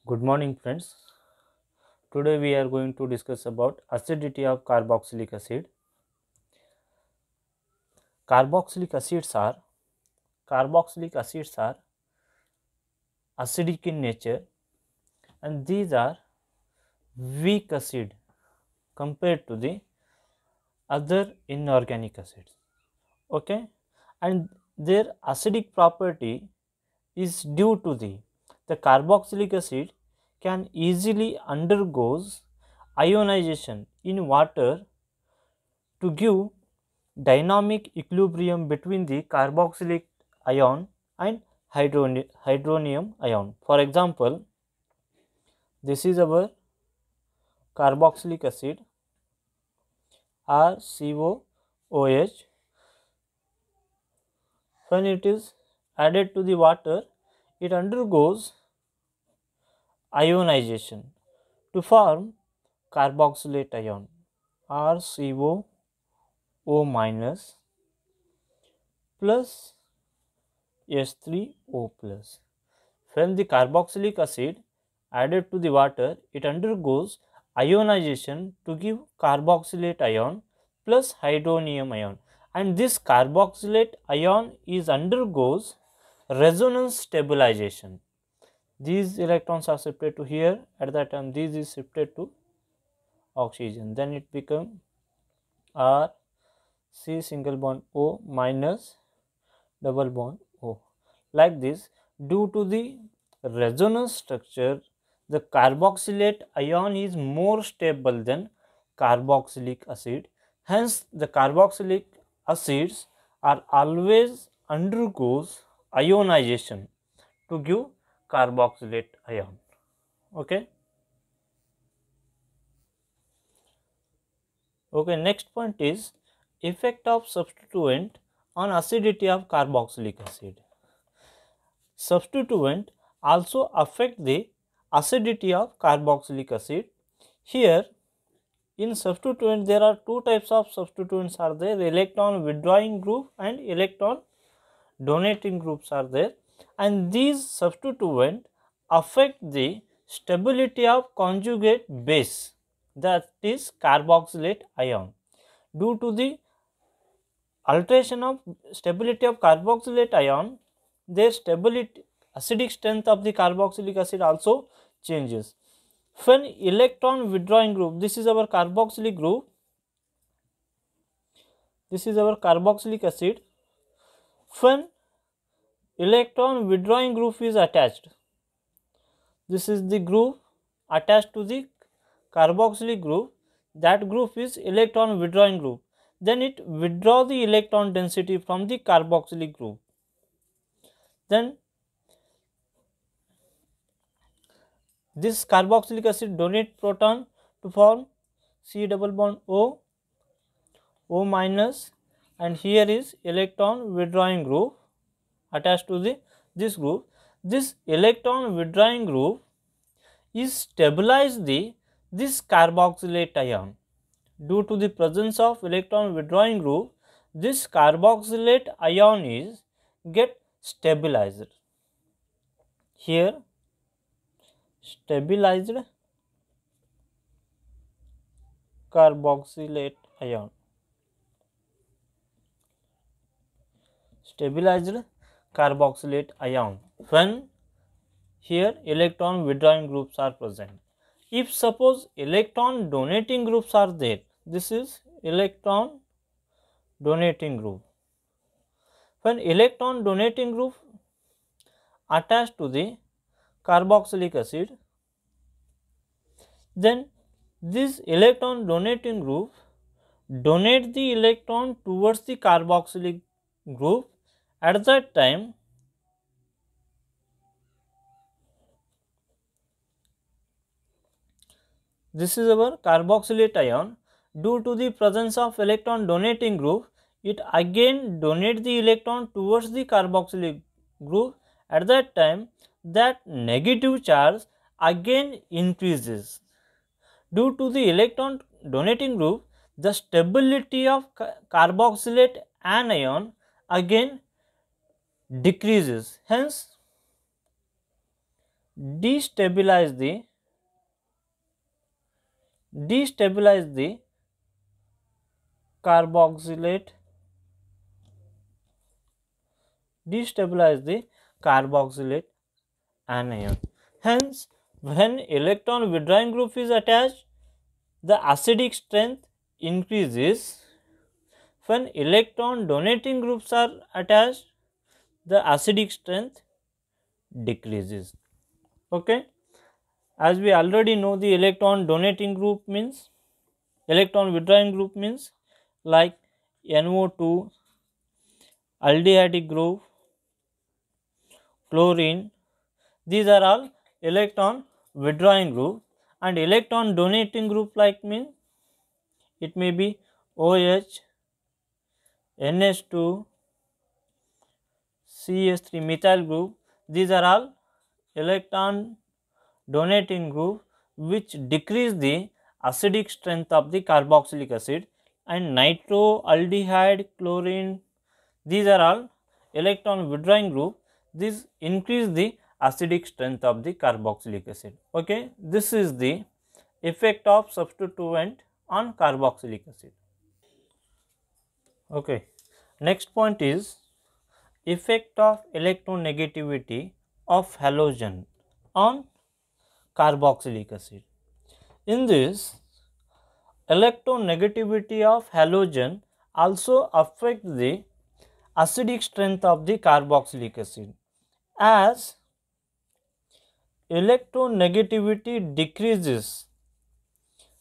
Good morning friends. Today we are going to discuss about acidity of carboxylic acid. Carboxylic acids are carboxylic acids are acidic in nature, and these are weak acid compared to the other inorganic acids. Okay, and their acidic property is due to the carboxylic acid can easily undergoes ionization in water to give dynamic equilibrium between the carboxylic ion and hydronium ion. For example, this is our carboxylic acid RCOOH. When it is added to the water, it undergoes ionization to form carboxylate ion RCOO minus plus H3O plus. When the carboxylic acid added to the water, it undergoes ionization to give carboxylate ion plus hydronium ion, and this carboxylate ion is undergoes resonance stabilization. These electrons are shifted to here, at that time this is shifted to oxygen, then it becomes R C single bond O minus double bond O. Like this, due to the resonance structure, the carboxylate ion is more stable than carboxylic acid. Hence, the carboxylic acids are always undergoes ionization to give carboxylate ion. Okay. Okay. Next point is effect of substituent on acidity of carboxylic acid. Substituent also affect the acidity of carboxylic acid. Here in substituent there are two types of substituents are there, electron withdrawing group and electron donating groups are there, and these substituent affect the stability of conjugate base, that is carboxylate ion. Due to the alteration of stability of carboxylate ion, their stability acidic strength of the carboxylic acid also changes. When electron withdrawing group, this is our carboxylic group, this is our carboxylic acid. When electron withdrawing group is attached, this is the group attached to the carboxylic group, that group is electron withdrawing group, then it withdraw the electron density from the carboxylic group. Then this carboxylic acid donate proton to form C double bond O, O minus, and here is electron withdrawing group attached to this group. This electron withdrawing group is stabilize this carboxylate ion. Due to the presence of electron withdrawing group, this carboxylate ion is get stabilized. Here stabilized carboxylate ion, stabilized carboxylate ion when here electron withdrawing groups are present. If suppose electron donating groups are there, this is electron donating group. When electron donating group attached to the carboxylic acid, then this electron donating group donate the electron towards the carboxylic group. At that time, this is our carboxylate ion. Due to the presence of electron donating group, it again donate the electron towards the carboxylic group. At that time, that negative charge again increases. Due to the electron donating group, the stability of carboxylate anion again decreases. Hence, destabilize the carboxylate anion. Hence, when electron withdrawing group is attached, the acidic strength increases. When electron donating groups are attached, the acidic strength decreases. Okay. As we already know, the electron donating group means, electron withdrawing group means like NO2, aldehydic group, chlorine. These are all electron withdrawing group, and electron donating group like means it may be OH, NH2, CH3 methyl group. These are all electron donating group which decrease the acidic strength of the carboxylic acid, and nitroaldehyde, chlorine, these are all electron withdrawing group. These increase the acidic strength of the carboxylic acid. Okay, this is the effect of substituent on carboxylic acid. Okay, next point is effect of electronegativity of halogen on carboxylic acid. In this, electronegativity of halogen also affect the acidic strength of the carboxylic acid. As electronegativity decreases,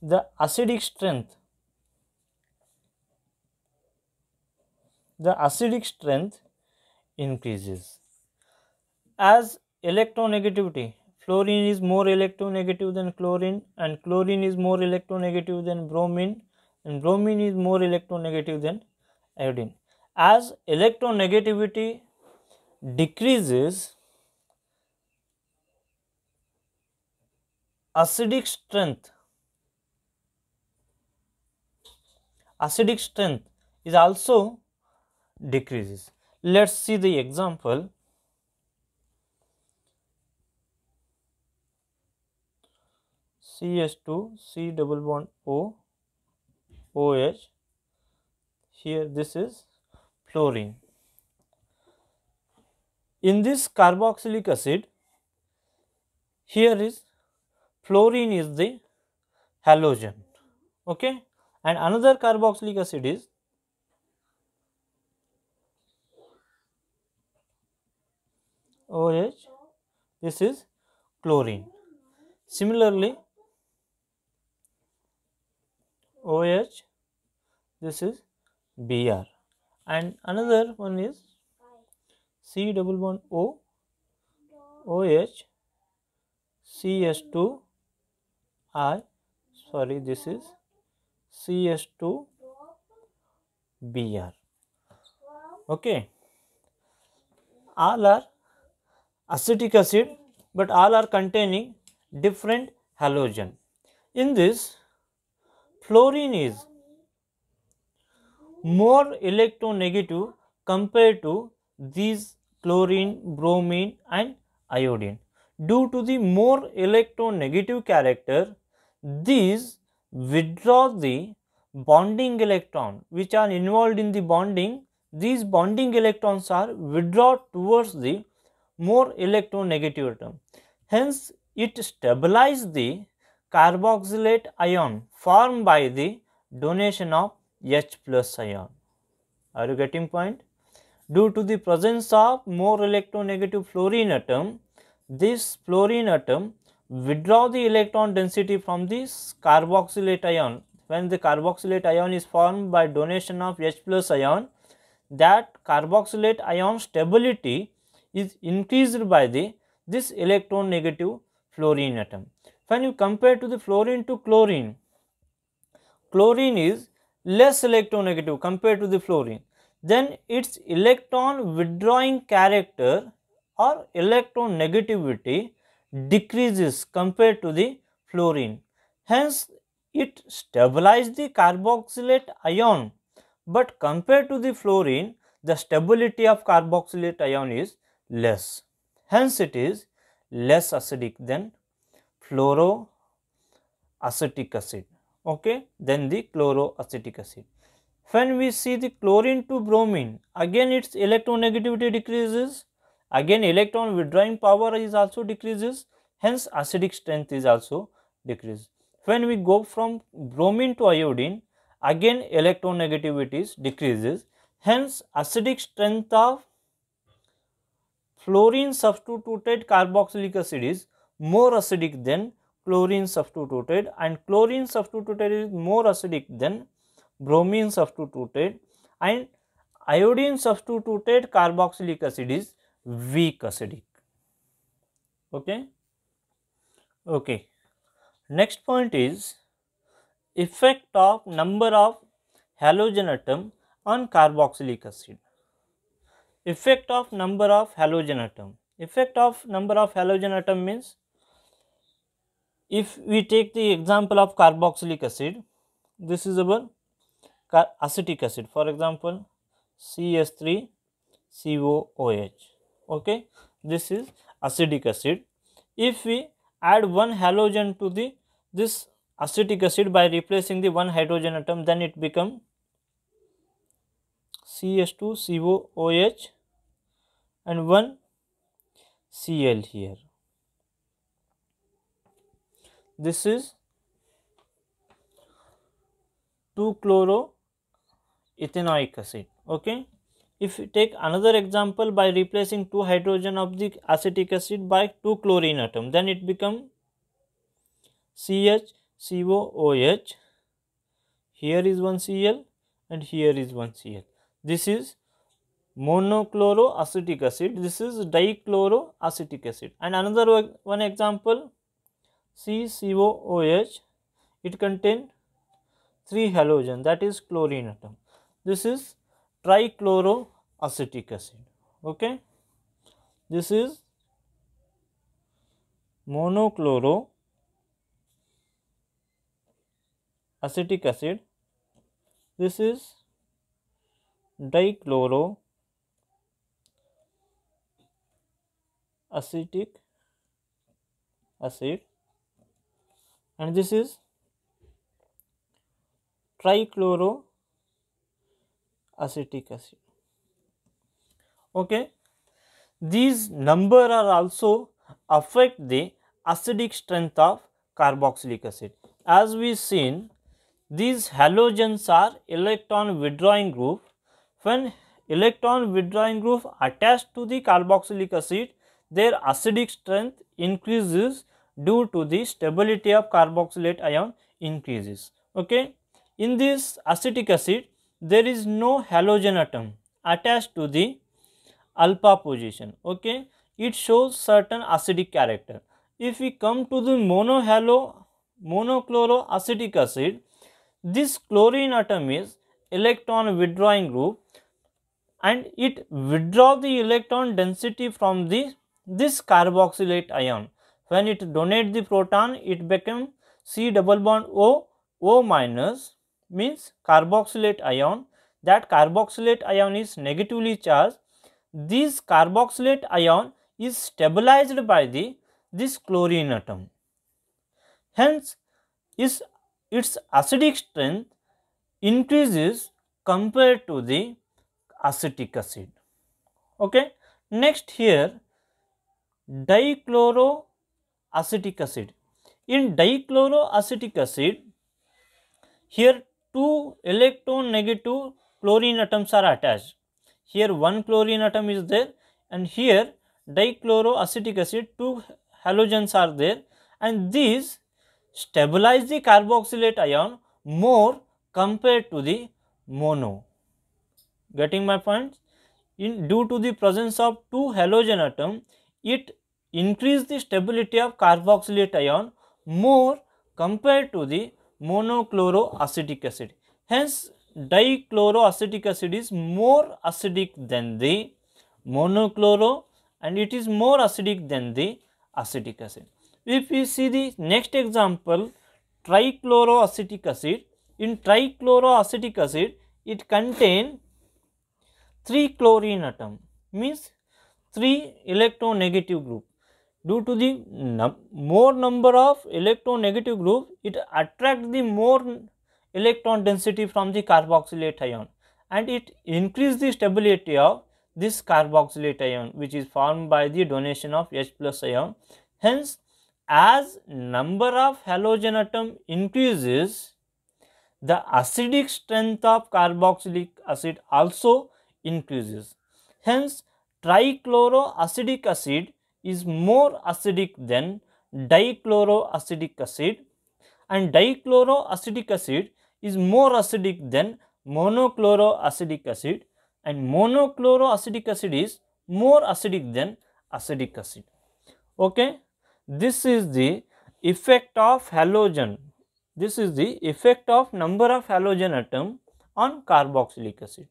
the acidic strength increases. As electronegativity, fluorine is more electronegative than chlorine, and chlorine is more electronegative than bromine, and bromine is more electronegative than iodine. As electronegativity decreases, acidic strength is also decreases. Let's see the example. CH2, C double bond O, OH. Here this is fluorine. In this carboxylic acid, here is fluorine is the halogen. Okay, and another carboxylic acid is OH. This is chlorine. Similarly, OH, this is Br, and another one is C double bond O, OH, CH2, this is CH2, Br. Okay, all are acetic acid, but all are containing different halogen. In this, fluorine is more electronegative compared to these chlorine, bromine and iodine. Due to the more electronegative character, these withdraw the bonding electron which are involved in the bonding. These bonding electrons are withdrawn towards the more electronegative atom. Hence, it stabilizes the carboxylate ion formed by the donation of H plus ion. Are you getting point? Due to the presence of more electronegative fluorine atom, this fluorine atom withdraw the electron density from this carboxylate ion. When the carboxylate ion is formed by donation of H plus ion, that carboxylate ion stability is increased by this electronegative fluorine atom. When you compare to the fluorine to chlorine, chlorine is less electronegative compared to the fluorine, then its electron withdrawing character or electronegativity decreases compared to the fluorine. Hence, it stabilizes the carboxylate ion, but compared to the fluorine, the stability of carboxylate ion is less. Hence, it is less acidic than fluoroacetic acid, okay, than the chloroacetic acid. When we see the chlorine to bromine, again its electronegativity decreases, again electron withdrawing power is also decreases, hence acidic strength is also decreased. When we go from bromine to iodine, again electronegativity decreases, hence acidic strength of fluorine substituted carboxylic acid is more acidic than chlorine substituted, and chlorine substituted is more acidic than bromine substituted, and iodine substituted carboxylic acid is weak acidic. Okay. Okay. Next point is effect of number of halogen atom on carboxylic acid. Effect of number of halogen atom. Effect of number of halogen atom means, if we take the example of carboxylic acid, this is our acetic acid, for example CH3COOH, okay, this is acetic acid. If we add one halogen to this acetic acid by replacing the one hydrogen atom, then it become CH2COOH and one Cl here. This is 2-chloroethanoic acid, okay. If we take another example by replacing 2 hydrogen of the acetic acid by 2 chlorine atom, then it become CHCOOH, here is one Cl and here is one Cl. This is monochloroacetic acid, this is dichloroacetic acid. And another one example CCOOH, it contains 3 halogen, that is chlorine atom. This is trichloroacetic acid, okay. This is monochloroacetic acid, this is dichloroacetic acid, and this is trichloroacetic acid, okay. These number are also affect the acidic strength of carboxylic acid. As we seen, these halogens are electron withdrawing group. When electron withdrawing group attached to the carboxylic acid, their acidic strength increases due to the stability of carboxylate ion increases, okay. In this acetic acid, there is no halogen atom attached to the alpha position, okay. It shows certain acidic character. If we come to the monochloroacetic acid, this chlorine atom is electron withdrawing group and it withdraw the electron density from this carboxylate ion. When it donate the proton, it become C double bond O, O minus, means carboxylate ion. That carboxylate ion is negatively charged. This carboxylate ion is stabilized by this chlorine atom. Hence, its acidic strength increases compared to the acetic acid, okay. Next here, dichloroacetic acid. In dichloroacetic acid, here 2 electronegative chlorine atoms are attached. Here one chlorine atom is there, and here dichloroacetic acid 2 halogens are there, and these stabilize the carboxylate ion more compared to the mono. Getting my point? Due to the presence of 2 halogen atom, it increase the stability of carboxylate ion more compared to the monochloroacetic acid. Hence, dichloroacetic acid is more acidic than the monochloro, and it is more acidic than the acetic acid. If we see the next example, trichloroacetic acid. In trichloroacetic acid, it contains 3 chlorine atom, means 3 electronegative group. due to the more number of electronegative group, it attracts the more electron density from the carboxylate ion, and it increases the stability of this carboxylate ion, which is formed by the donation of H plus ion. Hence, as number of halogen atom increases, the acidic strength of carboxylic acid also increases. Hence, trichloroacidic acid is more acidic than dichloroacidic acid, and dichloroacidic acid is more acidic than monochloroacidic acid, and monochloroacidic acid is more acidic than acetic acid. Okay, this is the effect of halogen. This is the effect of number of halogen atom on carboxylic acid.